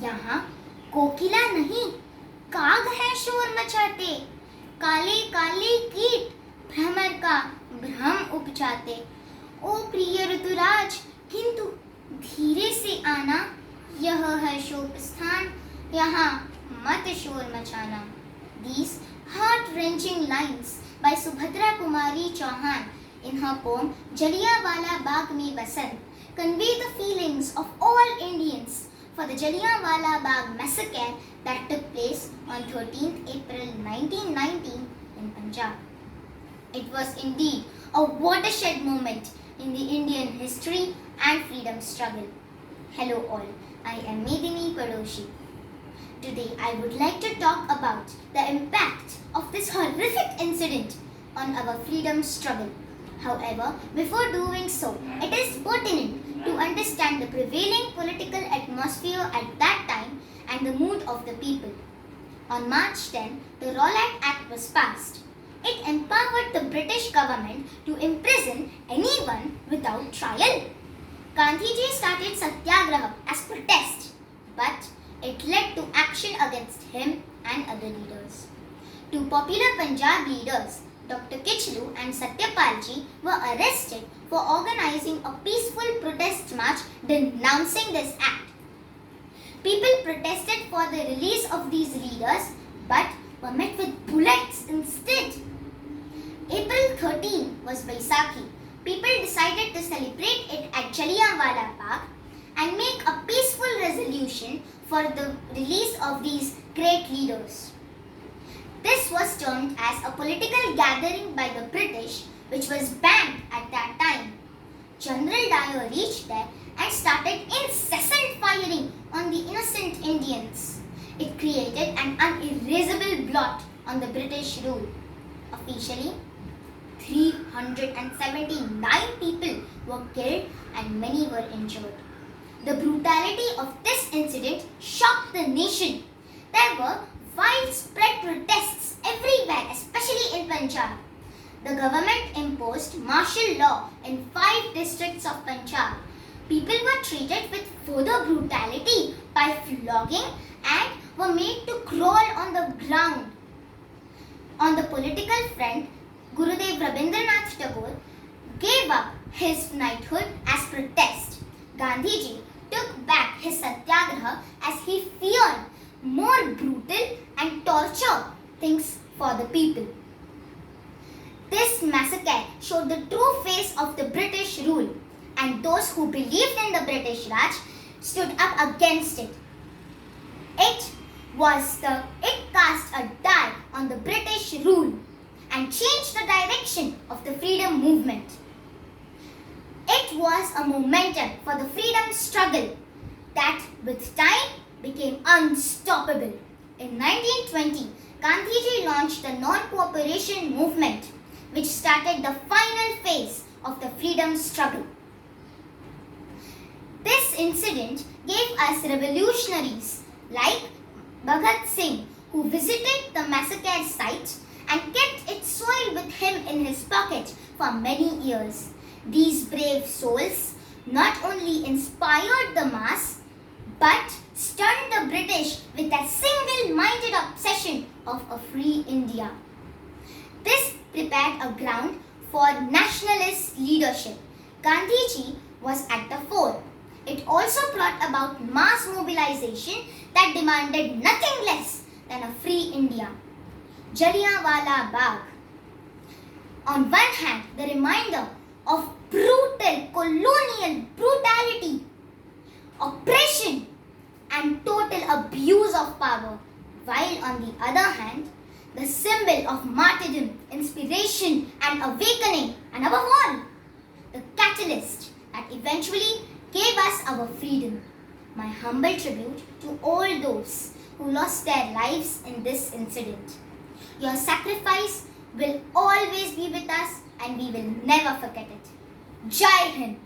यहाँ कोकिला नहीं काग है शोर मचाते, काले काले कीट भ्रमर का भ्रम उपजाते। ओ प्रिय ऋतुराज किंतु धीरे से आना, यह है शोक स्थान, यहाँ मत शोर मचाना। These heart-wrenching lines by Subhadra Kumari Chauhan in her poem Jallianwala Bagh Mein Basant convey the feelings of all Indians for the Jallianwala Bagh massacre that took place on 13th April 1919 in Punjab. It was indeed a watershed moment in the Indian history and freedom struggle. Hello all, I am Medini Padoshi. Today I would like to talk about the impact of this horrific incident on our freedom struggle. However, before doing so, it is pertinent to understand the prevailing political atmosphere at that time and the mood of the people. On March 10, the Rowlatt Act was passed. It empowered the British government to imprison anyone without trial. Gandhiji started Satyagraha as protest, but it led to action against him and other leaders. Two popular Punjab leaders, Dr. Kichlu and Satyapalji, were arrested for organizing a peaceful protest march denouncing this act. People protested for the release of these leaders but were met with bullets instead. April 13 was Vaisakhi. People decided to celebrate it at Jallianwala Bagh and make a peaceful resolution for the release of these great leaders. This was termed as a political gathering by the British, which was banned at that time. General Dyer reached there and started incessant firing on the innocent Indians. It created an unerasable blot on the British rule. Officially, 379 people were killed and many were injured. The brutality of this incident shocked the nation. There were widespread protests everywhere, especially in Punjab. The government imposed martial law in 5 districts of Punjab. People were treated with further brutality by flogging and were made to crawl on the ground. On the political front, Gurudev Rabindranath Tagore gave up his knighthood as protest. Gandhiji took back his satyagraha as he feared more brutal and torture things for the people. This massacre showed the true face of the British rule, and those who believed in the British Raj stood up against it. It cast a die on the British rule and changed the direction of the freedom movement. It was a momentum for the freedom struggle that with time became unstoppable. In 1920, Gandhiji launched the non-cooperation movement, which started the final phase of the freedom struggle. This incident gave us revolutionaries like Bhagat Singh, who visited the massacre site and kept its soil with him in his pocket for many years. These brave souls not only inspired the mass but stunned the British with a single-minded obsession of a free India. This prepared a ground for nationalist leadership. Gandhiji was at the fore. It also brought about mass mobilization that demanded nothing less than a free India. Jallianwala Bagh. On one hand, the reminder of brutal colonial brutality, oppression and total abuse of power, while on the other hand, the symbol of martyrdom, inspiration and awakening, and above all, the catalyst that eventually gave us our freedom. My humble tribute to all those who lost their lives in this incident. Your sacrifice will always be with us and we will never forget it. Jai Hind!